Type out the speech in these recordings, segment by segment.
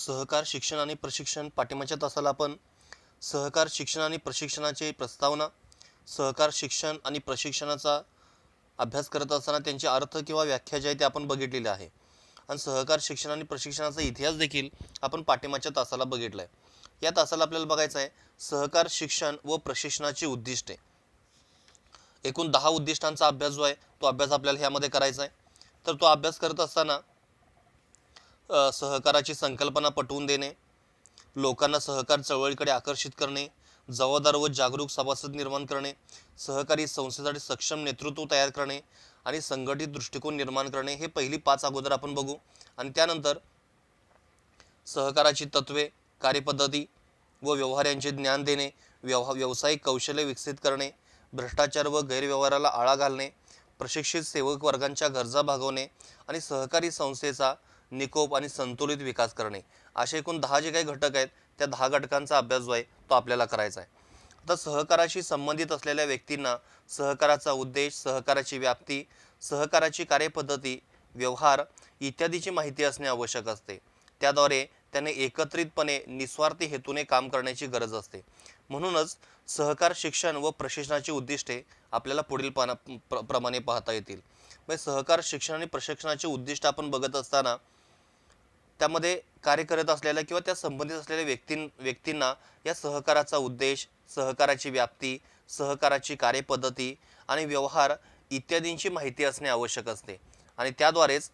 सहकार शिक्षण आणि प्रशिक्षण पाठिंबाच्या तासाला आपण सहकार शिक्षण आणि प्रशिक्षणाची प्रस्तावना, सहकार शिक्षण आणि प्रशिक्षणाचा अभ्यास करत असताना त्यांचे अर्थ किंवा व्याख्या जे आहे ते आपण बघितलेले आहे. आणि सहकार शिक्षण आणि प्रशिक्षणाचा इतिहास देखील आपण पाठिंबाच्या तासाला बघितला आहे. या तासाला आपल्याला बघायचं आहे सहकार शिक्षण व प्रशिक्षणाची उद्दिष्टे. एकूण 10 उद्दिष्टांचा अभ्यास जो आहे तो अभ्यास आपल्याला ह्यामध्ये करायचा आहे. तर तो अभ्यास करत असताना सहकाराची संकल्पना पटवून देणे, लोकांना सहकार चळवळीकडे आकर्षित करणे, जबाबदार व जागरूक सभासद निर्माण करणे, सहकारी संस्थेसाठी सक्षम नेतृत्व तयार करणे आणि संघटित दृष्टिकोन निर्माण करणे, हे पहिली 5 अगोदर आपण बघू. आणि त्यानंतर सहकाराची तत्वे, कार्यपद्धती व व्यवहार यांचे ज्ञान देणे, व्यावसायिक कौशल्य विकसित करणे, भ्रष्टाचार व गैरव्यवहाराला आळा घालणे, प्रशिक्षित सेवक वर्गांच्या गरजा भागवणे आणि सहकारी संस्थेचा निकोप आणि संतुलित विकास करणे, असे एकूण 10 जे काही घटक आहेत त्या 10 घटकांचा अभ्यास जो आहे तो आपल्याला करायचा आहे. आता सहकाराशी संबंधित असलेल्या व्यक्तींना सहकाराचा उद्देश, सहकाराची व्याप्ती, सहकाराची कार्यपद्धती, व्यवहार इत्यादीची माहिती असणे आवश्यक असते. त्याद्वारे त्याने एकत्रितपणे निस्वार्थी हेतूने काम करण्याची गरज असते. म्हणूनच सहकार शिक्षण व प्रशिक्षणाची उद्दिष्टे आपल्याला पुढील प्रमाणे पाहता येतील. म्हणजे सहकार शिक्षण आणि प्रशिक्षणाची उद्दिष्ट आपण बघत असताना त्यामध्ये कार्य करत असलेल्या किंवा त्या संबंधित असलेल्या व्यक्तींना या सहकाराचा उद्देश, सहकाराची व्याप्ती, सहकाराची कार्यपद्धती आणि व्यवहार इत्यादींची माहिती असणे आवश्यक असते आणि त्याद्वारेच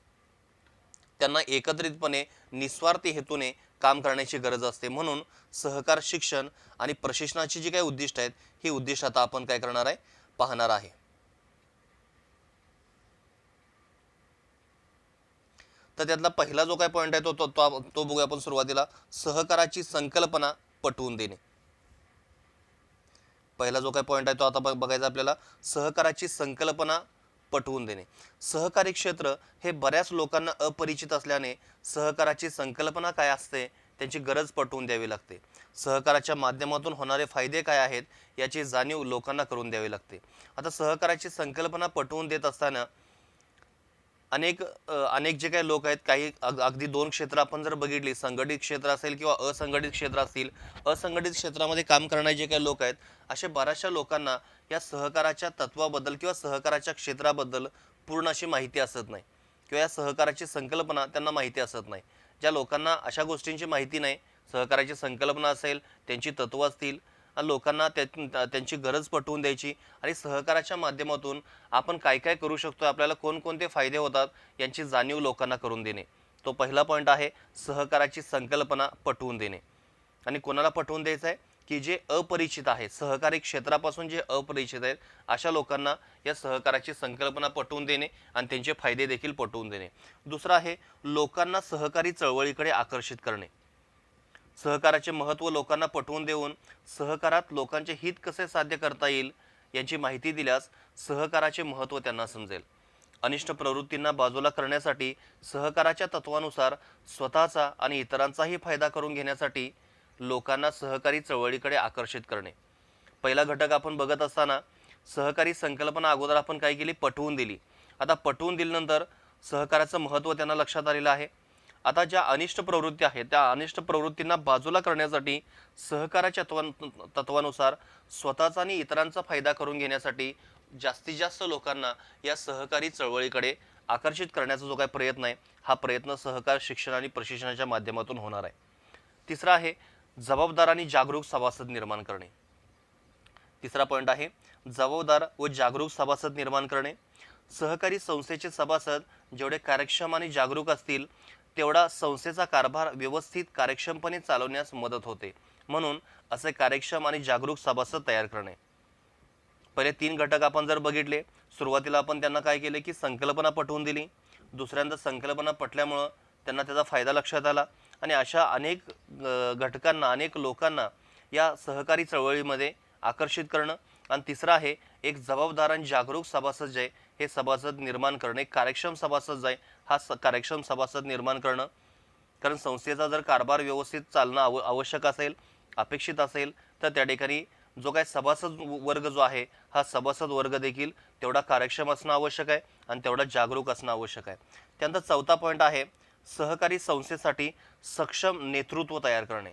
त्यांना एकत्रितपणे निस्वार्थी हेतूने काम करण्याची गरज असते. म्हणून सहकार शिक्षण आणि प्रशिक्षणाची जी काही उद्दिष्ट आहेत ही उद्दिष्ट आता आपण काय करणार आहे, पाहणार आहे. तर त्यातला पहिला जो काय पॉईंट आहे तो बघूया आपण सुरुवातीला. सहकाराची संकल्पना पटवून देणे. पहिला जो काय पॉईंट आहे तो आता बघायचा आपल्याला. सहकाराची संकल्पना पटवून देणे. सहकारी क्षेत्र हे बऱ्याच लोकांना अपरिचित असल्याने सहकाराची संकल्पना काय असते त्याची गरज पटवून द्यावी लागते. सहकाराच्या माध्यमातून होणारे फायदे काय आहेत याची जाणीव लोकांना करून द्यावी लागते. आता सहकाराची संकल्पना पटवून देत असताना अनेक जे काही लोक आहेत, काही अगदी 2 क्षेत्र आपण जर बघितली, संघटित क्षेत्र असेल किंवा असंघटित क्षेत्र असतील, असंघटित क्षेत्रामध्ये काम करणारे जे काही लोक आहेत असे बऱ्याचशा लोकांना या सहकाराच्या तत्वाबद्दल किंवा सहकाराच्या क्षेत्राबद्दल पूर्ण अशी माहिती असत नाही किंवा या सहकाराची संकल्पना त्यांना माहिती असत नाही. ज्या लोकांना अशा गोष्टींची माहिती नाही, सहकाराची संकल्पना असेल, त्यांची तत्व असतील, लोकांना त्यांची गरज पटवून द्यायची आणि सहकाराच्या माध्यमातून आपण काय काय करू शकतो, आपल्याला कोणकोणते फायदे होतात यांची जाणीव लोकांना करून देणे, तो पहिला पॉईंट आहे. सहकाराची संकल्पना पटवून देणे. आणि कोणाला पटवून द्यायचं आहे की जे अपरिचित आहे, सहकारी क्षेत्रापासून जे अपरिचित आहेत अशा लोकांना या सहकाराची संकल्पना पटवून देणे आणि त्यांचे फायदे देखील पटवून देणे. दुसरा आहे लोकांना सहकारी चळवळीकडे आकर्षित करणे. सहकाराचे महत्त्व लोकांना पटवून देऊन सहकारात लोकांचे हित कसे साध्य करता येईल याची माहिती दिल्यास सहकाराचे महत्त्व त्यांना समजेल. अनिष्ट प्रवृत्तींना बाजूला करण्यासाठी सहकाराच्या तत्वानुसार स्वतःचा आणि इतरांचाही फायदा करून घेण्यासाठी लोकांना सहकारी चळवळीकडे आकर्षित करणे. पहिला घटक आपण बघत असताना सहकारी संकल्पना अगोदर आपण काय केली, पटवून दिली. आता पटवून दिल्यानंतर सहकाराचं महत्त्व त्यांना लक्षात आलेलं आहे. आता ज्या अनिष्ट प्रवृत्ती आहेत त्या अनिष्ट प्रवृत्तींना बाजूला करण्यासाठी सहकाराच्या तत्वानुसार स्वतःचा आणि इतरांचा फायदा करून घेण्यासाठी जास्तीत जास्त लोकांना या सहकारी चळवळीकडे आकर्षित करण्याचा जो काही प्रयत्न आहे हा प्रयत्न सहकार शिक्षण आणि प्रशिक्षणाच्या माध्यमातून होणार आहे. तिसरा आहे जबाबदार आणि जागरूक सभासद निर्माण करणे. तिसरा पॉईंट आहे जबाबदार व जागरूक सभासद निर्माण करणे. सहकारी संस्थेचे सभासद जेवढे कार्यक्षम आणि जागरूक असतील तेवढा संस्थेचा कारभार व्यवस्थित कार्यक्षमपणे चालवण्यास मदत होते. म्हणून असे कार्यक्षम आणि जागरूक सभासद तयार करणे. पहिले 3 घटक आपण जर बघितले, सुरुवातीला आपण त्यांना काय केले की संकल्पना पटवून दिली. दुसऱ्यांदा संकल्पना पटल्यामुळं त्यांना त्याचा फायदा लक्षात आला आणि अशा अनेक घटकांना, अनेक लोकांना या सहकारी चळवळीमध्ये आकर्षित करणं. आणि तिसरा आहे एक जबाबदार आणि जागरूक सभासद जे हे सभासद निर्माण करणे. कार्यक्षम सभासद जे हा कार्यक्षम सभासद निर्माण करणं. कारण संस्थेचा जर कारभार व्यवस्थित चालणं आवश्यक असेल, अपेक्षित असेल तर त्या ठिकाणी जो काय सभासद वर्ग जो आहे हा सभासद वर्ग देखील तेवढा कार्यक्षम असणं आवश्यक आहे आणि तेवढा जागरूक असणं आवश्यक आहे. त्यानंतर चौथा पॉईंट आहे सहकारी संस्थेसाठी सक्षम नेतृत्व तयार करणे.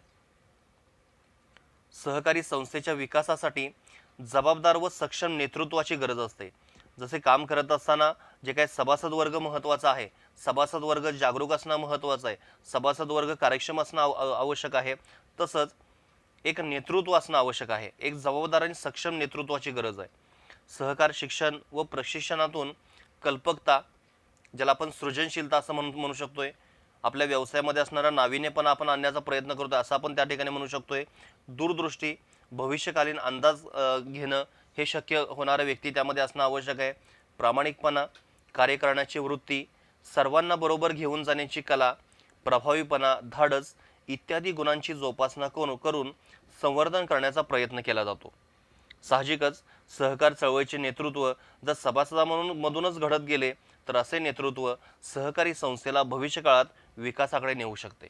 सहकारी संस्थेच्या विकासासाठी जबाबदार व सक्षम नेतृत्वाची गरज असते. जसे काम करत असताना जे काही सभासद वर्ग महत्त्वाचा आहे, सभासद वर्ग जागरूक असणं महत्त्वाचं आहे, सभासद वर्ग कार्यक्षम असणं आवश्यक आहे, तसंच एक नेतृत्व असणं आवश्यक आहे. एक जबाबदार आणि सक्षम नेतृत्वाची गरज आहे. सहकार शिक्षण व प्रशिक्षणातून कल्पकता, ज्याला आपण सृजनशीलता असं म्हणू शकतोय, आपल्या व्यवसायामध्ये असणारा नाविन्यपणा आपण आणण्याचा प्रयत्न करतोय असं आपण त्या ठिकाणी म्हणू शकतोय. दूरदृष्टी, भविष्यकालीन अंदाज घेणं हे शक्य होणाऱ्या व्यक्ती त्यामध्ये असणं आवश्यक आहे. प्रामाणिकपणा, कार्य करण्याची वृत्ती, सर्वांना बरोबर घेऊन जाण्याची कला, प्रभावीपणा, धाडस इत्यादी गुणांची जोपासना करून संवर्धन करण्याचा प्रयत्न केला जातो. साहजिकच सहकार चळवळीचे नेतृत्व जर सभासदांमधूनच घडत गेले तर असे नेतृत्व सहकारी संस्थेला भविष्यकाळात विकासाकडे नेऊ शकते.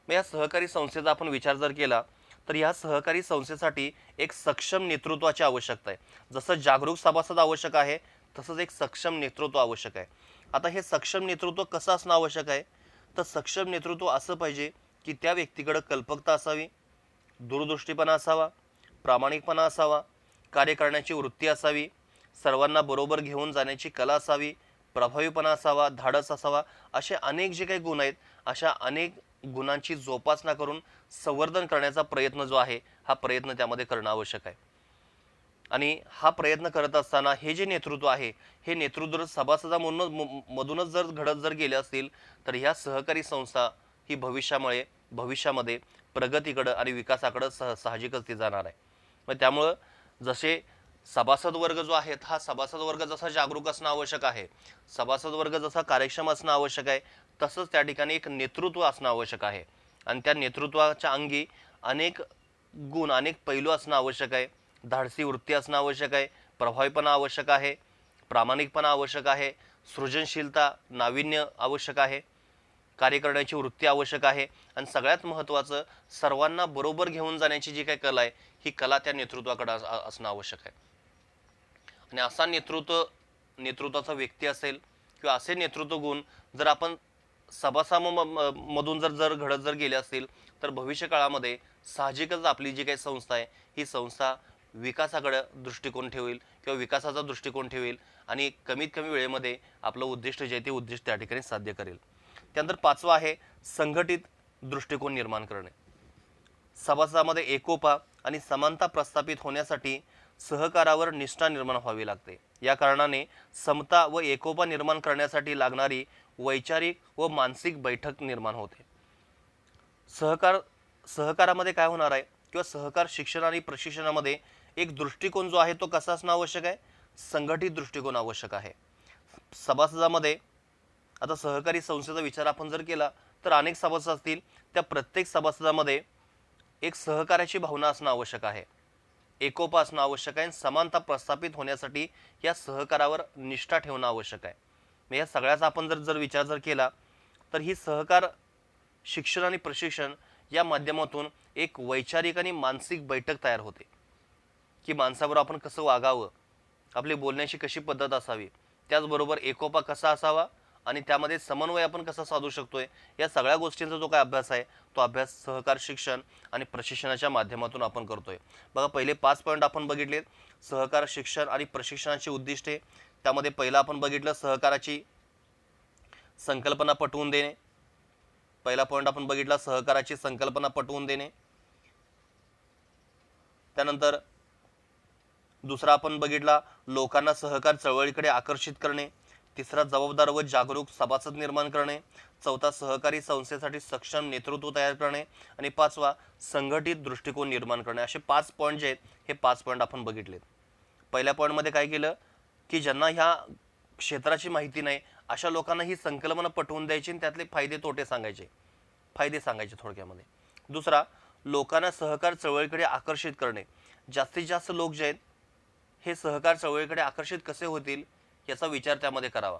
मग या सहकारी संस्थेचा आपण विचार जर केला तर या सहकारी संस्थेसाठी एक सक्षम नेतृत्वाची आवश्यकता आहे. जसं जागरूक सभासद आवश्यक आहे तसंच एक सक्षम नेतृत्व आवश्यक आहे. आता हे सक्षम नेतृत्व कसं असणं आवश्यक आहे, तर सक्षम नेतृत्व असं पाहिजे की त्या व्यक्तीकडे कल्पकता असावी, दूरदृष्टीपणा असावा, प्रामाणिकपणा असावा, कार्य करण्याची वृत्ती असावी, सर्वांना बरोबर घेऊन जाण्याची कला असावी, प्रभावीपणा असावा, धाडस असावा, असे अनेक जे काही गुण आहेत अशा अनेक गुणांची जोपासना करून संवर्धन करण्याचा प्रयत्न जो आहे हा प्रयत्न त्यामध्ये करणं आवश्यक आहे. आणि हा प्रयत्न करत असताना हे जे नेतृत्व आहे हे नेतृत्व सभासदांमधूनच जर घडत जर गेले असतील तर ह्या सहकारी संस्था ही भविष्यामध्ये प्रगतीकडे आणि विकासाकडे साहजिकच ती जाणार आहे. मग त्यामुळं जसे सभासद वर्ग जो आहे हा सभासद वर्ग जसा जागरूक असणं आवश्यक आहे, सभासद वर्ग जसा कार्यक्षम असणं आवश्यक आहे, तसंच त्या ठिकाणी एक नेतृत्व असणं आवश्यक आहे. आणि त्या नेतृत्वाच्या अंगी अनेक गुण, अनेक पैलू असणं आवश्यक आहे. धाडसी वृत्ती असणं आवश्यक आहे, प्रभावीपणा आवश्यक आहे, प्रामाणिकपणा आवश्यक आहे, सृजनशीलता, नाविन्य आवश्यक आहे, कार्य करण्याची वृत्ती आवश्यक आहे, आणि सगळ्यात महत्त्वाचं सर्वांना बरोबर घेऊन जाण्याची जी काही कला आहे ही कला त्या नेतृत्वाकडे असणं आवश्यक आहे. आणि असा नेतृत्वाचा व्यक्ती असेल किंवा असे नेतृत्व गुण जर आपण सभासदांमधून जर घडत गेले असतील तर भविष्य काळामध्ये साहजिकच आपली जी काही संस्था आहे ही संस्था विकासाकडे दृष्टिकोन ठेवेल किंवा विकासाचा दृष्टिकोन ठेवेल आणि कमीत कमी वेळेमध्ये आपलं उद्दिष्ट जे ते उद्दिष्ट त्या ठिकाणी साध्य करेल. त्यानंतर पाचवा आहे संघटित दृष्टिकोन निर्माण करणे. सभासदांमध्ये एकोपा आणि समानता प्रस्थापित होण्यासाठी सहकारावर निष्ठा निर्माण व्हावी लागते. या कारणाने समता व एकोपा निर्माण करण्यासाठी लागणारी वैचारिक व मानसिक बैठक निर्माण होते. सहकारामध्ये काय होणार आहे किंवा सहकार शिक्षण आणि प्रशिक्षणामध्ये एक दृष्टिकोन जो आहे तो कसा असणं आवश्यक आहे, संघटित दृष्टिकोन आवश्यक आहे. सभासदांमध्ये आता सहकारी संस्थेचा विचार आपण जर केला तर अनेक सभासद असतील, त्या प्रत्येक सभासदामध्ये एक सहकार्याची भावना असणं आवश्यक आहे, एकोपा असणं आवश्यक आहे, समानता प्रस्थापित होण्यासाठी या सहकारावर निष्ठा ठेवणं आवश्यक आहे. मग या सगळ्याचा आपण जर विचार केला तर ही सहकार शिक्षण आणि प्रशिक्षण या माध्यमातून एक वैचारिक आणि मानसिक बैठक तयार होते की माणसाबरोबर आपण कसं वागावं, आपली बोलण्याची कशी पद्धत असावी, त्याचबरोबर एकोपा कसा असावा आणि त्यामध्ये समन्वय आपण कसा साधू शकतोय, या सगळ्या गोष्टींचा जो काय अभ्यास आहे तो अभ्यास सहकार शिक्षण आणि प्रशिक्षणाच्या माध्यमातून आपण करतोय. बघा, पहिले 5 पॉईंट आपण बघितले. सहकार शिक्षण आणि प्रशिक्षणाची उद्दिष्टे, त्यामध्ये पहिला आपण बघितलं सहकाराची संकल्पना पटवून देणे. पहिला पॉईंट आपण बघितला सहकाराची संकल्पना पटवून देणे. त्यानंतर दुसरा आपण बघितला लोकांना सहकार चळवळीकडे आकर्षित करणे. तिसरा जबाबदार व जागरूक सभासद निर्माण करणे. चौथा सहकारी संस्थेसाठी सक्षम नेतृत्व तयार करणे. आणि पाचवा संघटित दृष्टिकोन निर्माण करणे. असे 5 पॉईंट जे आहेत हे 5 पॉईंट आपण बघितलेत. पहिल्या पॉईंटमध्ये काय केलं की ज्यांना ह्या क्षेत्राची माहिती नाही अशा लोकांना ही संकल्पना पटवून द्यायची आणि त्यातले फायदे तोटे सांगायचे थोडक्यामध्ये. दुसरा, लोकांना सहकार चळवळीकडे आकर्षित करणे. जास्तीत जास्त लोक जे आहेत हे सहकार चळवळीकडे आकर्षित कसे होतील याचा विचार त्यामध्ये करावा.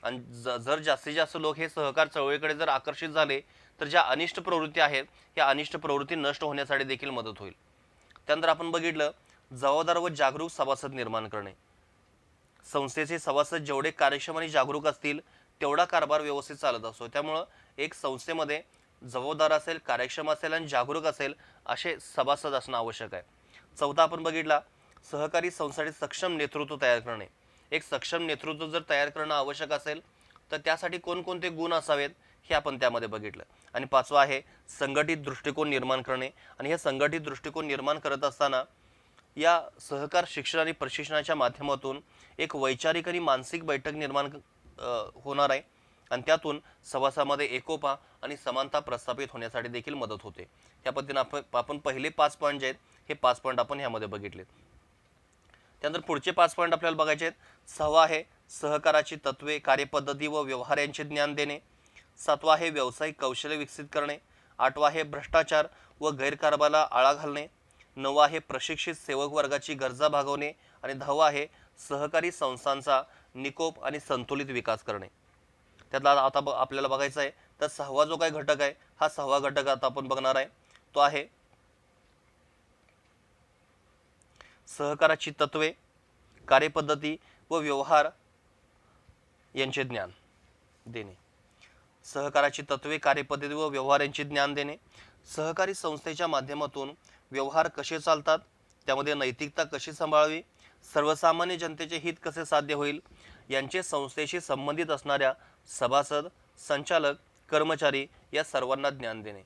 आणि जर जास्तीत जास्त लोक हे सहकार चळवळीकडे जर आकर्षित झाले तर ज्या अनिष्ट प्रवृत्ती आहेत या अनिष्ट प्रवृत्ती नष्ट होण्यासाठी देखील मदत होईल. त्यानंतर आपण बघितलं जबाबदार व जागरूक सभासद निर्माण करणे. संस्थेचे सभासद जेवढे कार्यक्षम आणि जागरूक असतील तेवढा कारभार व्यवस्थित चालत असतो. त्यामुळं एक संस्थेमध्ये जबाबदार असेल, कार्यक्षम असेल आणि जागरूक असेल असे सभासद असणं आवश्यक आहे. चौथा आपण बघितला, सहकारी संस्थेसाठी सक्षम नेतृत्व तयार करणे. एक सक्षम नेतृत्व जर तयार करणं आवश्यक असेल तर त्यासाठी कोणकोणते गुण असावेत हे आपण त्यामध्ये बघितलं. आणि पाचवा आहे संघटित दृष्टिकोन निर्माण करणे. आणि हे संघटित दृष्टिकोन निर्माण करत असताना या सहकार शिक्षण आणि प्रशिक्षणाच्या माध्यमातून एक वैचारिक आणि मानसिक बैठक निर्माण होणार आहे. आणि त्यातून सभासामध्ये एकोपा आणि समानता प्रस्थापित होण्यासाठी देखील मदत होते. या पद्धतीने आपण पहिले 5 पॉईंट जे आहेत हे 5 पॉईंट आपण ह्यामध्ये बघितले. त्यानंतर पुढचे 5 पॉईंट आपल्याला बघायचे आहेत. 6वा आहे सहकाराची तत्वे, कार्यपद्धती व व्यवहार यांचे ज्ञान देणे. 7वा आहे व्यावसायिक कौशल्य विकसित करणे. 8वा आहे भ्रष्टाचार व गैरकारभाराला आळा घालणे. 9वा आहे प्रशिक्षित सेवक वर्गाची गरजा भागवणे. आणि 10वा आहे सहकारी संस्थांचा निकोप आणि संतुलित विकास करणे. त्यातला आता आपल्याला बघायचा आहे तर 6वा जो काही घटक आहे हा 6वा घटक आता आपण बघणार आहे. तो आहे सहकाराची तत्वे, कार्यपद्धती व व्यवहार यांचे ज्ञान देणे. सहकाराची तत्वे, कार्यपद्धती व व्यवहार यांचे ज्ञान देणे. सहकारी संस्थेच्या माध्यमातून व्यवहार कसे चालतात, त्यामध्ये नैतिकता कशी सांभाळावी, सर्वसामान्य जनतेचे हित कसे साध्य होईल यांचे संस्थेशी संबंधित असणाऱ्या सभासद, संचालक, कर्मचारी या सर्वांना ज्ञान देणे.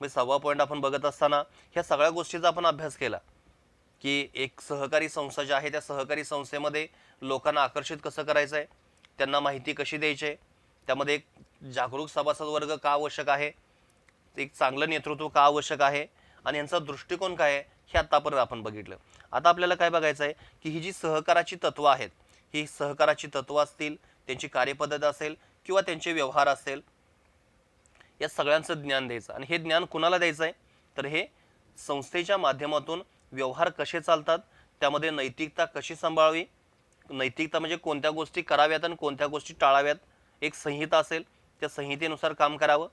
म्हणजे 6वा पॉईंट आपण बघत असताना ह्या सगळ्या गोष्टीचा आपण अभ्यास केला की एक सहकारी संस्था जी आहे त्या सहकारी संस्थेमध्ये लोकांना आकर्षित कसं करायचं आहे, त्यांना माहिती कशी द्यायची आहे, त्यामध्ये एक जागरूक सभासद वर्ग का आवश्यक आहे, एक चांगलं नेतृत्व का आवश्यक आहे आणि यांचा दृष्टिकोन काय आहे हे आतापर्यंत आपण बघितलं. आता आपल्याला काय बघायचं आहे की ही जी सहकाराची तत्व आहेत, ही सहकाराची तत्व असतील, त्यांची कार्यपद्धत असेल किंवा त्यांचे व्यवहार असेल, या सगळ्यांचं ज्ञान द्यायचं. आणि हे ज्ञान कुणाला द्यायचं आहे तर हे संस्थेच्या माध्यमातून व्यवहार कसे चालतात, त्यामध्ये नैतिकता कशी सांभाळावी, नैतिकता म्हणजे कोणत्या गोष्टी कराव्यात आणि कोणत्या गोष्टी टाळाव्यात, एक संहिता असेल त्या संहितेनुसार काम करावं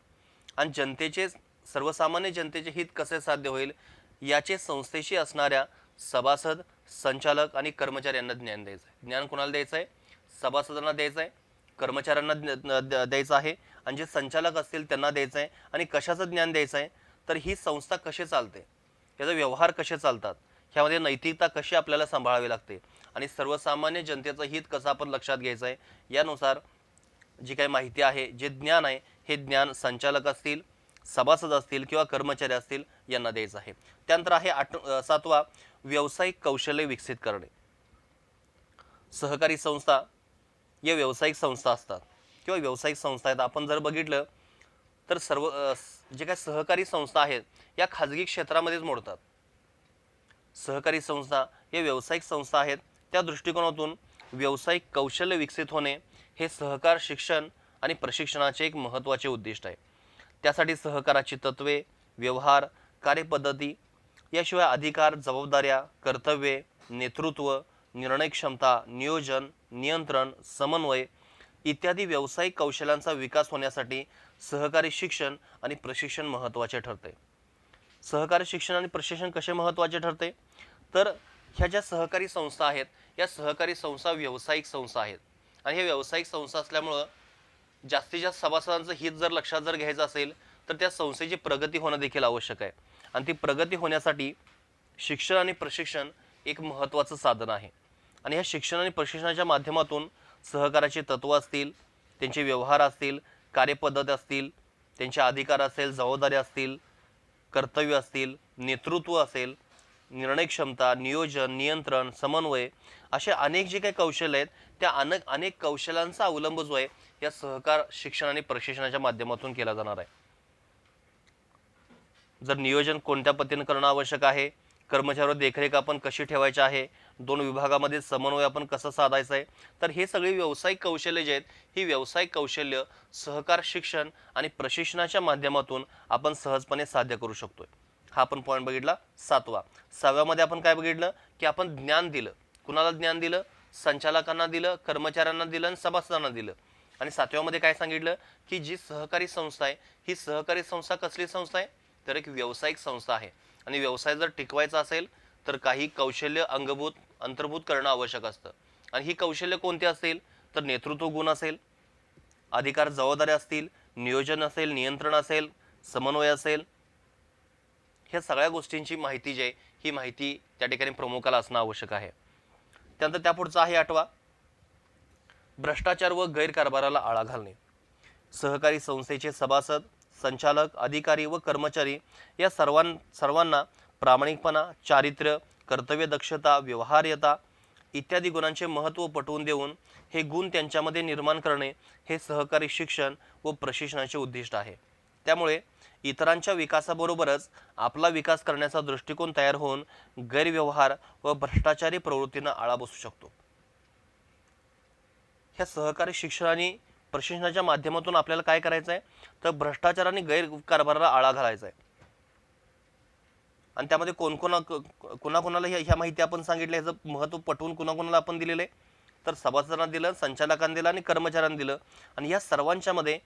आणि जनतेचे, सर्वसामान्य जनतेचे हित कसे साध्य होईल याचे संस्थेशी असणाऱ्या सभासद, संचालक आणि कर्मचारी यांना ज्ञान द्यायचं आहे. ज्ञान कुणाला द्यायचं आहे, सभासदांना द्यायचं आहे, कर्मचाऱ्यांना द्यायचं आहे आणि जे संचालक असतील त्यांना द्यायचं आहे. आणि कशाचं ज्ञान द्यायचं आहे तर ही संस्था कशी चालते, याचे व्यवहार कसे चालतात, ह्यामध्ये नैतिकता कशी आपल्याला सांभाळावी लागते आणि सर्वसामान्य जनतेचं हित कसं आपण लक्षात घ्यायचं आहे, यानुसार जी काही माहिती आहे, जे ज्ञान आहे हे ज्ञान संचालक असतील, सभासद असतील किंवा कर्मचारी असतील यांना द्यायचं आहे. त्यानंतर आहे 7वा व्यावसायिक कौशल्य विकसित करणे. सहकारी संस्था या व्यावसायिक संस्था असतात किंवा व्यावसायिक संस्था आहेत. आपण जर बघितलं तर सर्व जे काही सहकारी संस्था आहेत या खाजगी क्षेत्रामध्येच मोडतात. सहकारी संस्था या व्यावसायिक संस्था आहेत. त्या दृष्टिकोनातून व्यावसायिक कौशल्य विकसित होणे हे सहकार शिक्षण आणि प्रशिक्षणाचे एक महत्त्वाचे उद्दिष्ट आहे. त्यासाठी सहकाराची तत्वे, व्यवहार, कार्यपद्धती याशिवाय अधिकार, जबाबदाऱ्या, कर्तव्ये, नेतृत्व, निर्णय क्षमता, नियोजन, नियंत्रण, समन्वय इत्यादी व्यावसायिक कौशल्यांचा विकास होण्यासाठी सहकारी शिक्षण आणि प्रशिक्षण महत्त्वाचे ठरते. सहकारी शिक्षण आणि प्रशिक्षण कसे महत्त्वाचे ठरते तर ह्या ज्या सहकारी संस्था आहेत या सहकारी संस्था व्यावसायिक संस्था आहेत आणि हे व्यावसायिक संस्था असल्यामुळं जास्तीत जास्त सभासदांचं हित जर लक्षात जर घ्यायचं असेल तर त्या संस्थेची प्रगती होणं देखील आवश्यक आहे. आणि ती प्रगती होण्यासाठी शिक्षण आणि प्रशिक्षण एक महत्त्वाचं साधन आहे. आणि ह्या शिक्षण आणि प्रशिक्षणाच्या माध्यमातून सहकाराची तत्व असतील, त्यांचे व्यवहार असतील, कार्यपद्धती असतील, त्यांचे अधिकार असेल, जबाबदाऱ्या असतील, कर्तव्य असतील, नेतृत्व असेल, निर्णय क्षमता, नियोजन, नियंत्रण, समन्वय असे अनेक जे काही कौशल्य आहेत त्या अनेक कौशल्यांचा अवलंब जो आहे या सहकार शिक्षण आणि प्रशिक्षणाच्या माध्यमातून केला जाणार आहे. जर नियोजन कोणत्या पद्धतीने करणं आवश्यक आहे, कर्मचाऱ्यावर देखरेख आपण कशी ठेवायची आहे, दोन विभागामध्ये समन्वय आपण कसं साधायचं आहे, तर हे सगळे व्यावसायिक कौशल्य जे आहेत ही व्यावसायिक कौशल्य सहकार शिक्षण आणि प्रशिक्षणाच्या माध्यमातून आपण सहजपणे साध्य करू शकतोय. हा आपण पॉईंट बघितला 7वा. 6व्यामध्ये आपण काय बघितलं की आपण ज्ञान दिलं. कुणाला ज्ञान दिलं? संचालकांना दिलं, कर्मचाऱ्यांना दिलं आणि सभासदांना दिलं. आणि 7व्यामध्ये काय सांगितलं की जी सहकारी संस्था आहे ही सहकारी संस्था कसली संस्था आहे तर एक व्यावसायिक संस्था आहे. आणि व्यवसाय जर टिकवायचा असेल तर काही कौशल्य अंतर्भूत करणं आवश्यक असतं. आणि ही कौशल्य कोणती असतील तर नेतृत्व गुण असेल, अधिकार जबाबदाऱ्या असतील, नियोजन असेल, नियंत्रण असेल, समन्वय असेल, ह्या सगळ्या गोष्टींची माहिती जी आहे ही माहिती त्या ठिकाणी प्रमुखाला असणं आवश्यक आहे. त्यानंतर त्यापुढचा आहे 8वा, भ्रष्टाचार व गैरकारभाराला आळा घालणे. सहकारी संस्थेचे सभासद, संचालक, अधिकारी व कर्मचारी या सर्वांना प्रामाणिकपणा, चारित्र्य, कर्तव्यदक्षता, व्यवहार्यता इत्यादी गुणांचे महत्त्व पटवून देऊन हे गुण त्यांच्यामध्ये निर्माण करणे हे सहकारी शिक्षण व प्रशिक्षणाचे उद्दिष्ट आहे. त्यामुळे इतरांच्या विकासाबरोबरच आपला विकास करण्याचा दृष्टिकोन तयार होऊन गैरव्यवहार व भ्रष्टाचारी प्रवृत्तींना आळा बसू शकतो. ह्या सहकारी शिक्षण आणि प्रशिक्षणाच्या माध्यमातून आपल्याला काय करायचं आहे, तर भ्रष्टाचार आणि गैरकारभाराला आळा घालायचा आहे. आणि त्यामध्ये कोणाकोणाला ह्या माहिती आपण सांगितल्या, ह्याचं महत्त्व पटवून कोणाकोणाला आपण दिलेलं आहे, तर सभासदांना दिलं, संचालकांना दिलं आणि कर्मचाऱ्यांना दिलं. आणि या सर्वांच्या मध्ये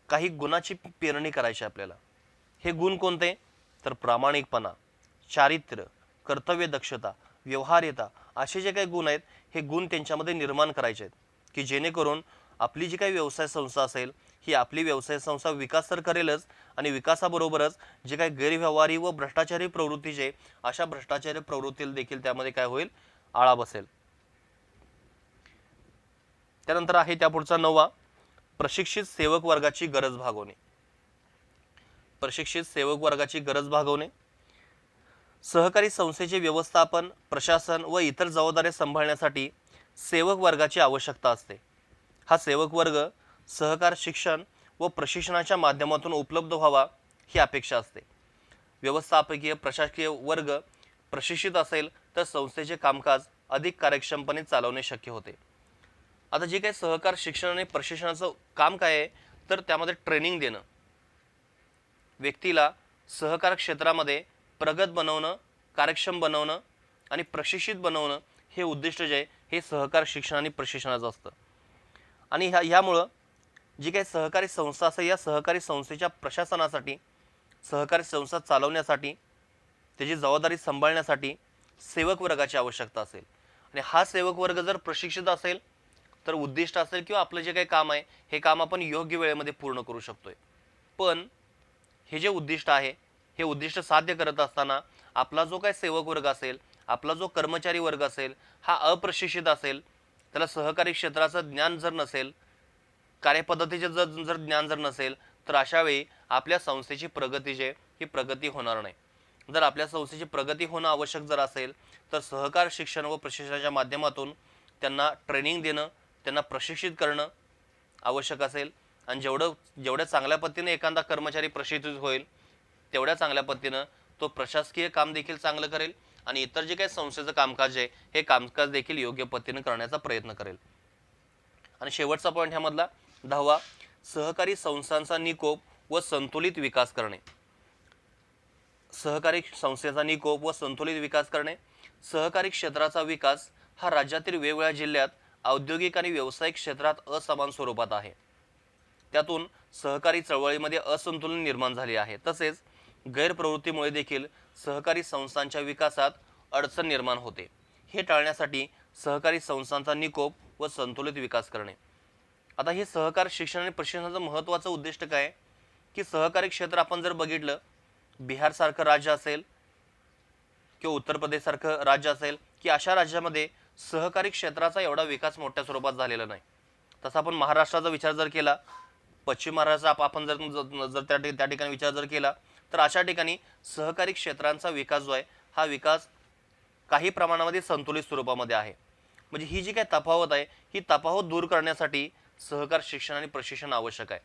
काही गुणाची पेरणी करायची आपल्याला. हे गुण कोणते, तर प्रामाणिकपणा, चारित्र्य, कर्तव्य दक्षता, व्यवहार्यता असे जे काही गुण आहेत हे गुण त्यांच्यामध्ये निर्माण करायचे आहेत, की जेणेकरून आपली जी काही व्यवसाय संस्था असेल ही आपली व्यवसाय संस्था विकास तर करेलच, आणि विकासाबरोबरच जे काही गैरव्यवहारी व भ्रष्टाचारी प्रवृत्ती जे अशा भ्रष्टाचारी प्रवृत्तीला देखील त्यामध्ये काय होईल, आळा बसेल. त्यानंतर आहे त्यापुढचा 9वा, प्रशिक्षित सेवक वर्गाची गरज भागवणे. प्रशिक्षित सेवक वर्गाची गरज भागवणे. सहकारी संस्थेचे व्यवस्थापन, प्रशासन व इतर जबाबदाऱ्या सांभाळण्यासाठी सेवक वर्गाची आवश्यकता असते. हा सेवक वर्ग सहकार शिक्षण व प्रशिक्षणाच्या माध्यमातून उपलब्ध व्हावा ही अपेक्षा असते. व्यवस्थापकीय प्रशासकीय वर्ग प्रशिक्षित असेल तर संस्थेचे कामकाज अधिक कार्यक्षमपणे चालवणे शक्य होते. आता जे काही सहकार शिक्षण आणि प्रशिक्षणाचं काम काय आहे, तर त्यामध्ये ट्रेनिंग देणं, व्यक्तीला सहकार क्षेत्रामध्ये प्रगत बनवणं, कार्यक्षम बनवणं आणि प्रशिक्षित बनवणं हे उद्दिष्ट जे आहे हे सहकार शिक्षण आणि प्रशिक्षणाचं असतं. आणि ह्यामुळं जी काही सहकारी संस्था असेल या सहकारी संस्थेच्या प्रशासनासाठी, सहकारी संस्था चालवण्यासाठी, त्याची जबाबदारी सांभाळण्यासाठी सेवक वर्गाची आवश्यकता असेल. आणि हा सेवक वर्ग जर प्रशिक्षित असेल तर उद्दिष्ट असेल किंवा आपलं जे काही काम आहे हे काम आपण योग्य वेळेमध्ये पूर्ण करू शकतोय. पण हे जे उद्दिष्ट आहे हे उद्दिष्ट साध्य करत असताना आपला जो काही सेवक वर्ग असेल, आपला जो कर्मचारी वर्ग असेल हा अप्रशिक्षित असेल, त्याला सहकारी क्षेत्राचं ज्ञान जर नसेल, कार्यपद्धतीचे जर ज्ञान जर नसेल, तर अशा वेळी आपल्या संस्थेची प्रगती जी ही प्रगती होणार नाही. जर आपल्या संस्थेची प्रगती होणं आवश्यक जर असेल तर सहकार शिक्षण व प्रशिक्षणाच्या माध्यमातून त्यांना ट्रेनिंग देणं, त्यांना प्रशिक्षित करणं आवश्यक असेल. आणि जेवढ्या चांगल्या पद्धतीने एखादा कर्मचारी प्रशिक्षित होईल तेवढ्या चांगल्या पद्धतीनं तो प्रशासकीय काम देखील चांगलं करेल आणि इतर जे काही संस्थेचं कामकाज आहे हे कामकाज देखील योग्य पद्धतीने करण्याचा प्रयत्न करेल. आणि शेवटचा पॉईंट ह्यामधला 10वा, सहकारी संस्थांचा निकोप व संतुलित विकास करणे. सहकारी संस्थेचा निकोप व संतुलित विकास करणे. सहकारी क्षेत्राचा विकास हा राज्यातील वेगवेगळ्या जिल्ह्यात औद्योगिक आणि व्यावसायिक क्षेत्रात असमान स्वरूपात आहे. त्यातून सहकारी चळवळीमध्ये असंतुलन निर्माण झाले आहे. तसेच गैरप्रवृत्तीमुळे देखील सहकारी संस्थांच्या विकासात अडचण निर्माण होते. हे टाळण्यासाठी सहकारी संस्थांचा निकोप व संतुलित विकास करणे. आता हे सहकार शिक्षण आणि प्रशिक्षणाचं महत्त्वाचं उद्दिष्ट काय, की सहकारी क्षेत्र आपण जर बघितलं, बिहारसारखं राज्य असेल किंवा उत्तर प्रदेशसारखं राज्य असेल, की अशा राज्यामध्ये सहकारी क्षेत्राचा एवढा विकास मोठ्या स्वरूपात झालेला नाही. तसा आपण महाराष्ट्राचा विचार जर केला, पश्चिम महाराष्ट्र आपण जर त्या ठिकाणी विचार जर केला तर अशा ठिकाणी सहकारी क्षेत्रांचा विकास जो आहे हा विकास काही प्रमाणामध्ये संतुलित स्वरूपामध्ये आहे. म्हणजे ही जी काही तफावत आहे ही तफावत दूर करण्यासाठी सहकार शिक्षण आणि प्रशिक्षण आवश्यक आहे.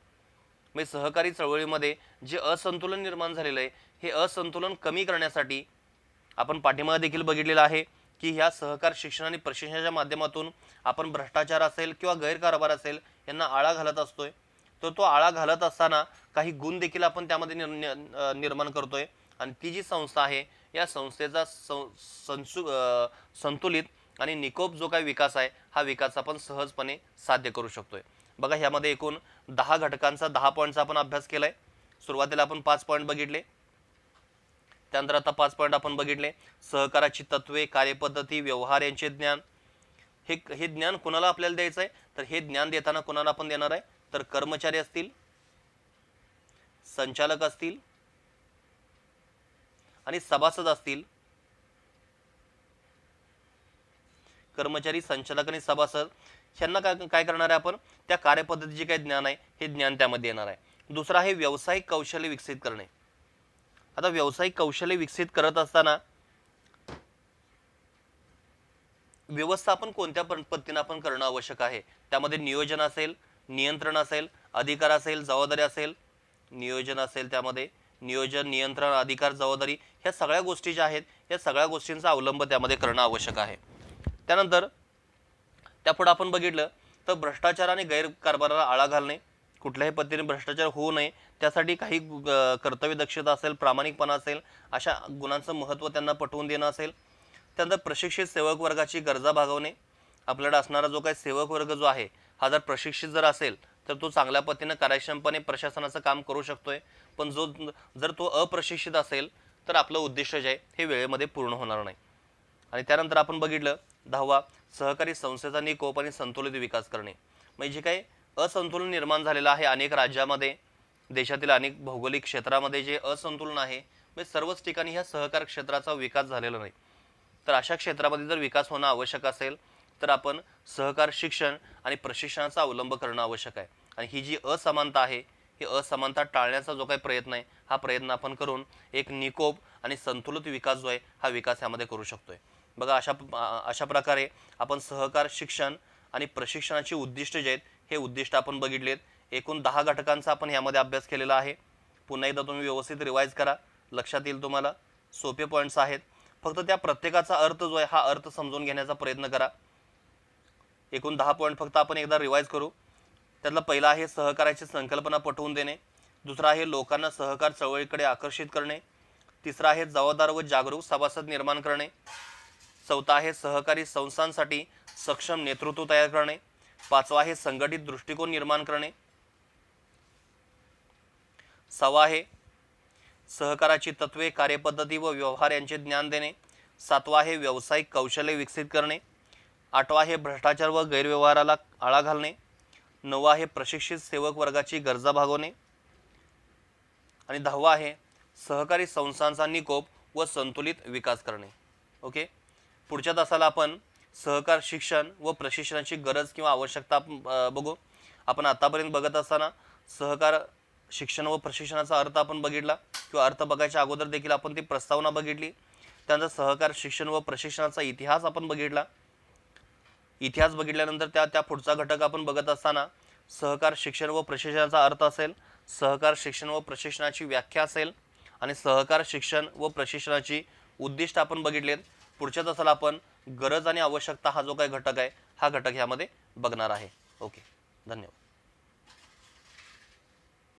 म्हणजे सहकारी चळवळीमध्ये जे असंतुलन निर्माण झालेलं आहे हे असंतुलन कमी करण्यासाठी आपण पाठीमागे देखील बघितलेलं आहे की ह्या सहकार शिक्षण आणि प्रशिक्षणाच्या माध्यमातून आपण भ्रष्टाचार असेल किंवा गैरकारभार असेल यांना आळा घालत असतोय. तर तो आळा घालत असताना काही गुण देखील आपण त्यामध्ये निर्माण करतोय. आणि ती जी संस्था आहे या संस्थेचा संतुलित आणि निकोप जो काही विकास आहे हा विकास आपण सहजपणे साध्य करू शकतोय. बघा, ह्यामध्ये एकूण 10 घटकांचा 10 पॉईंटचा आपण अभ्यास केलाय. सुरुवातीला आपण 5 पॉईंट बघितले, त्यानंतर आता 5 पॉईंट आपण बघितले. सहकाराची तत्वे, कार्यपद्धती, व्यवहार यांचे ज्ञान. हे ज्ञान कोणाला आपल्याला द्यायचं आहे, तर हे ज्ञान देताना कोणाला आपण देणार आहे, तर कर्मचारी असतील, संचालक असतील आणि सभासद असतील. कर्मचारी, संचालक आणि सभासद यांना काय काय करणार आहे आपण, त्या कार्यपद्धतीचे काय ज्ञान आहे हे ज्ञान त्यामध्ये येणार आहे. दुसरा आहे व्यावसायिक कौशल्य विकसित करणे. आता व्यावसायिक कौशल्य विकसित करत असताना व्यवस्थापन कोणत्या पद्धतीने आपण करणं आवश्यक आहे. त्यामध्ये नियोजन असेल, नियंत्रण असेल, अधिकार असेल, जबाबदारी असेल. नियोजन असेल, त्यामध्ये नियोजन, नियंत्रण, अधिकार, जबाबदारी ह्या सगळ्या गोष्टी ज्या आहेत या सगळ्या गोष्टींचा अवलंब त्यामध्ये करणं आवश्यक आहे. त्यानंतर त्यापुढे आपण बघितलं तर भ्रष्टाचार आणि गैरकारभाराला आळा घालणे. कुठल्याही पद्धतीने भ्रष्टाचार होऊ नये त्यासाठी काही कर्तव्य दक्षता असेल, प्रामाणिकपणा असेल, अशा गुणांचं महत्त्व त्यांना पटवून देणं असेल. त्यानंतर प्रशिक्षित सेवक वर्गाची गरजा भागवणे. आपल्याकडे असणारा जो काही सेवक वर्ग जो आहे हा जर प्रशिक्षित जर असेल तर तो चांगल्या पद्धतीने कार्यक्षमपणे प्रशासनाचं काम करू शकतोय. पण जर तो अप्रशिक्षित असेल तर आपलं उद्दिष्ट जे आहे हे वेळेमध्ये पूर्ण होणार नाही. आणि त्यानंतर आपण बघितलं 10वा, सहकारी संस्थेचा निकोप आणि संतुलित विकास करणे. म्हणजे जे काही असंतुलन निर्माण झालेलं आहे अनेक राज्यामध्ये, देशातील अनेक भौगोलिक क्षेत्रामध्ये जे असंतुलन आहे, म्हणजे सर्वच ठिकाणी ह्या सहकार क्षेत्राचा विकास झालेला नाही. तर अशा क्षेत्रामध्ये जर विकास होणं आवश्यक असेल तर आपण सहकार शिक्षण आणि प्रशिक्षणाचा अवलंब करणं आवश्यक आहे. आणि ही जी असमानता आहे ही असमानता टाळण्याचा जो काही प्रयत्न आहे हा प्रयत्न आपण करून एक निकोप आणि संतुलित विकास जो आहे हा विकास यामध्ये करू शकतोय. बघा अशा प्रकारे आपण सहकार शिक्षण आणि प्रशिक्षणाची उद्दिष्ट जे आहेत हे उद्दिष्ट आपण बघितलेत. एकूण 10 घटकांचा आपण यामध्ये अभ्यास केलेला आहे. पुन्हा एकदा तुम्ही व्यवस्थित रिवाइज करा, लक्षात येईल तुम्हाला. सोपे पॉईंट्स आहेत, फक्त त्या प्रत्येकाचा अर्थ जो आहे हा अर्थ समजून घेण्याचा प्रयत्न करा. एकूण 10 पॉईंट फक्त आपण एकदा रिवाइज करू. त्यातला पहिला आहे सहकाराची संकल्पना पटवून देणे. दुसरा आहे लोकांना सहकार चळवळीकडे आकर्षित करणे. तिसरा आहे जबाबदार व जागरूक सभासद निर्माण करणे. चौथा आहे सहकारी संस्थांसाठी सक्षम नेतृत्व तयार करणे. पाचवा आहे संघटित दृष्टिकोन निर्माण करणे. सहावा आहे सहकाराची तत्वे, कार्यपद्धती व व्यवहार यांचे ज्ञान देणे. सातवा आहे व्यावसायिक कौशल्य विकसित करणे. आठवा आहे भ्रष्टाचार व गैरव्यवहाराला आळा घालणे. नववा आहे प्रशिक्षित सेवक वर्गाची गरजा भागवणे. आणि 10वा आहे सहकारी संस्थांचा निकोप व संतुलित विकास करणे. ओके, पुढच्या तासाला आपण सहकार शिक्षण व प्रशिक्षणाची गरज किंवा आवश्यकता बघू. आपण आतापर्यंत बघत असताना सहकार शिक्षण व प्रशिक्षणाचा अर्थ आपण बघितला, किंवा अर्थ बघायच्या अगोदर देखील आपण ती प्रस्तावना बघितली. त्यानंतर सहकार शिक्षण व प्रशिक्षणाचा इतिहास आपण बघितला. इतिहास बघितल्यानंतर त्या पुढचा घटक आपण बघत असताना सहकार शिक्षण व प्रशिक्षणाचा अर्थ असेल, सहकार शिक्षण व प्रशिक्षणाची व्याख्या असेल, आणि सहकार शिक्षण व प्रशिक्षणाची उद्दिष्ट आपण बघितलेत. पुढच्या तासाला आपण गरज आणि आवश्यकता हा जो काही घटक आहे हा घटक ह्यामध्ये बघणार आहे. ओके, धन्यवाद.